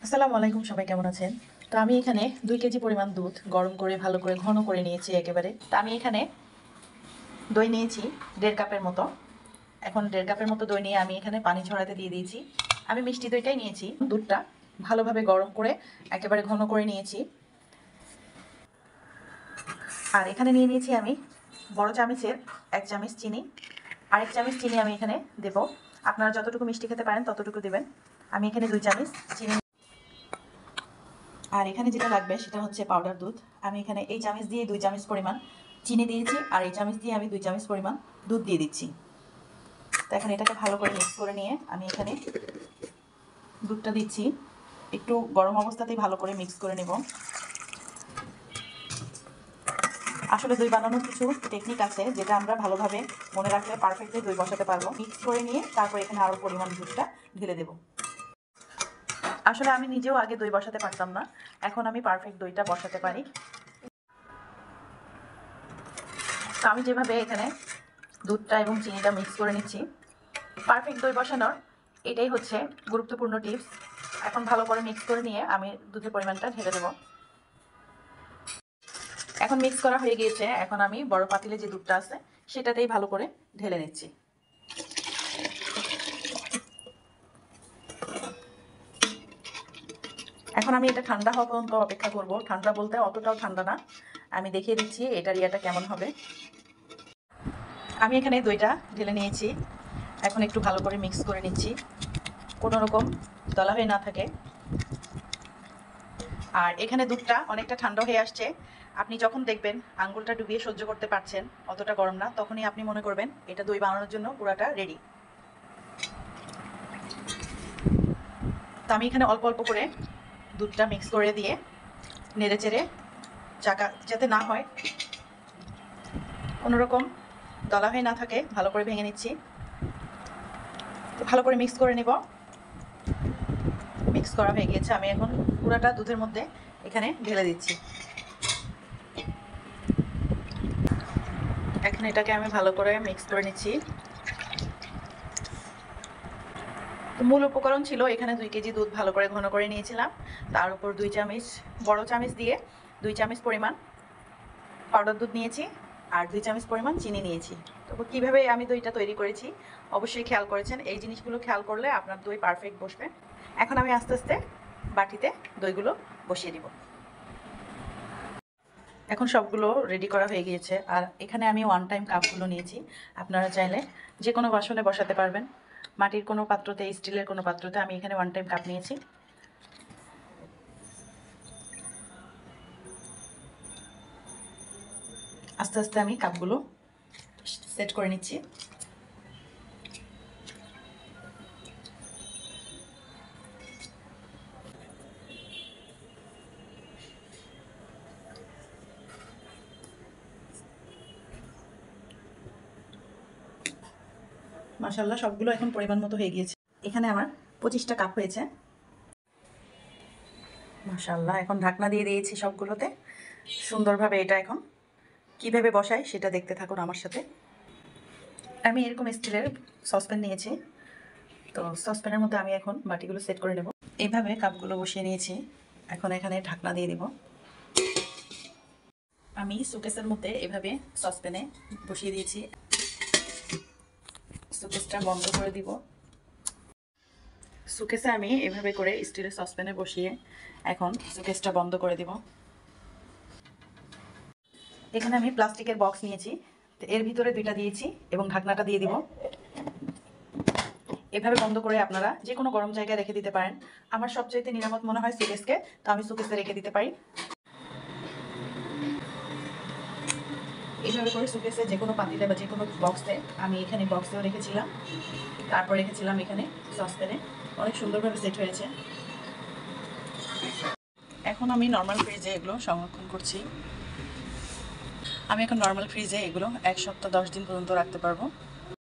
আসসালামু আলাইকুম, সবাই কেমন আছেন? তো আমি এখানে 2 কেজি পরিমাণ দুধ গরম করে ভালো করে ঘন করে নিয়েছি একেবারে। তো আমি এখানে দই নিয়েছি 1.5 কাপের মতো। এখন 1.5 কাপের মতো দই নিয়ে আমি এখানে পানি ঝরাতে দিয়ে দিয়েছি। আমি মিষ্টি দইটাই নিয়েছি। দুধটা ভালোভাবে গরম করে একেবারে ঘন করে নিয়েছি। আর এখানে নিয়ে নিয়েছি আমি বড় চামচের 1 চামচ চিনি। আর 1 চামচ চিনি আমি এখানে দেব। আপনারা যতটুকু মিষ্টি খেতে পারেন ততটুকু দিবেন। আমি এখানে 2 চামচ চিনি। আর এখানে যেটা লাগবে সেটা হচ্ছে পাউডার দুধ। আমি এখানে এই চামচ দিয়ে 2 চামচ পরিমাণ চিনি দিয়েছি, আর এই চামচ দিয়ে আমি 2 চামচ পরিমাণ দুধ দিয়ে দিচ্ছি। তো এখন এটাকে ভালো করে মিক্স করে নিয়ে আমি এখানে দুধটা দিচ্ছি। একটু গরম অবস্থাতেই ভালো করে মিক্স করে নেব। আসলে দই বানানোর কিছু টেকনিক আছে যেটা আমরা ভালোভাবে মনে রাখলে পারফেক্টলি দই বসাতে পারবো। মিক্স করে নিয়ে তারপর এখানে আরও পরিমাণ দুধটা ঢেলে দেবো। আসলে আমি নিজেও আগে দই বসাতে পারতাম না, এখন আমি পারফেক্ট দইটা বসাতে পারি। তো আমি যেভাবে এখানে দুধটা এবং চিনিটা মিক্স করে নিচ্ছি, পারফেক্ট দই বসানোর এটাই হচ্ছে গুরুত্বপূর্ণ টিপস। এখন ভালো করে মিক্স করে নিয়ে আমি দুধের পরিমাণটা ঢেলে দেবো। এখন মিক্স করা হয়ে গিয়েছে, এখন আমি বড় পাতিলে যে দুধটা আছে সেটাতেই ভালো করে ঢেলে নিচ্ছি। এখন আমি এটা ঠান্ডা হওয়া পর্যন্ত অপেক্ষা করব। ঠান্ডা বলতে অতটাও ঠান্ডা না, আমি দেখিয়ে দিচ্ছি এটার ইয়াটা কেমন হবে। আমি এখানে দইটা ঢেলে নিয়েছি, এখন একটু ভালো করে মিক্স করে নিচ্ছি, কোনো রকম দলা হয়ে না থাকে। আর এখানে দুধটা অনেকটা ঠান্ডা হয়ে আসছে। আপনি যখন দেখবেন আঙ্গুলটা ডুবিয়ে সহ্য করতে পারছেন, অতটা গরম না, তখনই আপনি মনে করবেন এটা দই বানানোর জন্য পুরাটা রেডি। তো আমি এখানে অল্প অল্প করে দুধটা মিক্স করে দিয়ে নেড়ে চেড়ে চাকা যাতে না হয়, কোনোরকম দলা হয়ে না থাকে, ভালো করে ভেঙে নিচ্ছি। তো ভালো করে মিক্স করে নেব। মিক্স করা হয়ে গিয়েছে, আমি এখন পুরাটা দুধের মধ্যে এখানে ঢেলে দিচ্ছি। এখন এটাকে আমি ভালো করে মিক্স করে নিচ্ছি। তো মূল উপকরণ ছিল এখানে 2 কেজি দুধ ভালো করে ঘন করে নিয়েছিলাম, তার উপর 2 চামচ বড় চামচ দিয়ে 2 চামচ পরিমাণ পাউডার দুধ নিয়েছি, আর 2 চামচ পরিমাণ চিনি নিয়েছি। তো কীভাবে আমি দইটা তৈরি করেছি অবশ্যই খেয়াল করেছেন। এই জিনিসগুলো খেয়াল করলে আপনার দই পারফেক্ট বসবে। এখন আমি আস্তে আস্তে বাটিতে দইগুলো বসিয়ে দিব। এখন সবগুলো রেডি করা হয়ে গিয়েছে, আর এখানে আমি 1 টাইম কাপগুলো নিয়েছি। আপনারা চাইলে যে কোনো বাসনে বসাতে পারবেন, মাটির কোনো পাত্রতে, স্টিলের কোনো পাত্রতে। আমি এখানে 1 টাইম কাপ নিয়েছি। আস্তে আস্তে আমি কাপগুলো সেট করে নিচ্ছি। মাশাআল্লাহ, সবগুলো এখন পরিমাণ মতো হয়ে গিয়েছে। এখানে আমার 25টা কাপ হয়েছে। মাশাআল্লাহ, এখন ঢাকনা দিয়ে দিয়েছি সবগুলোতে সুন্দরভাবে। এটা এখন কিভাবে বসাই সেটা দেখতে থাকুন আমার সাথে। আমি এরকম স্টিলের সসপ্যান নিয়েছি। তো সসপ্যানের মধ্যে আমি এখন বাটিগুলো সেট করে নেব। এইভাবে কাপগুলো বসিয়ে নিয়েছি, এখন এখানে ঢাকনা দিয়ে দিব। আমি শোকেসের মধ্যে এভাবে সসপ্যানে বসিয়ে দিয়েছি। শোকেসটা বন্ধ করে দিব। শোকেসে আমি এভাবে করে স্টিলের সসপ্যানে বসিয়ে এখন শোকেসটা বন্ধ করে দিব। এখানে আমি প্লাস্টিকের বক্স নিয়েছি, তো এর ভিতরে 2টা দিয়েছি এবং ঢাকনাটা দিয়ে দিব। এভাবে বন্ধ করে আপনারা যে কোনো গরম জায়গায় রেখে দিতে পারেন। আমার সবচাইতে নিরাপদ মনে হয় শোকেসকে, তো আমি শোকেসে রেখে দিতে পারি। এইভাবে করে শোকেসে যে কোনো পাতিলে বা যে কোনো বক্সে, আমি এখানে বক্সেও রেখেছিলাম, তারপর রেখেছিলাম এখানে সসপ্যানে। অনেক সুন্দরভাবে সেট হয়েছে। এখন আমি নর্মাল ফ্রিজে এগুলো সংরক্ষণ করছি। আমি এখন নর্মাল ফ্রিজে এগুলো 1 সপ্তাহ 10 দিন পর্যন্ত রাখতে পারবো।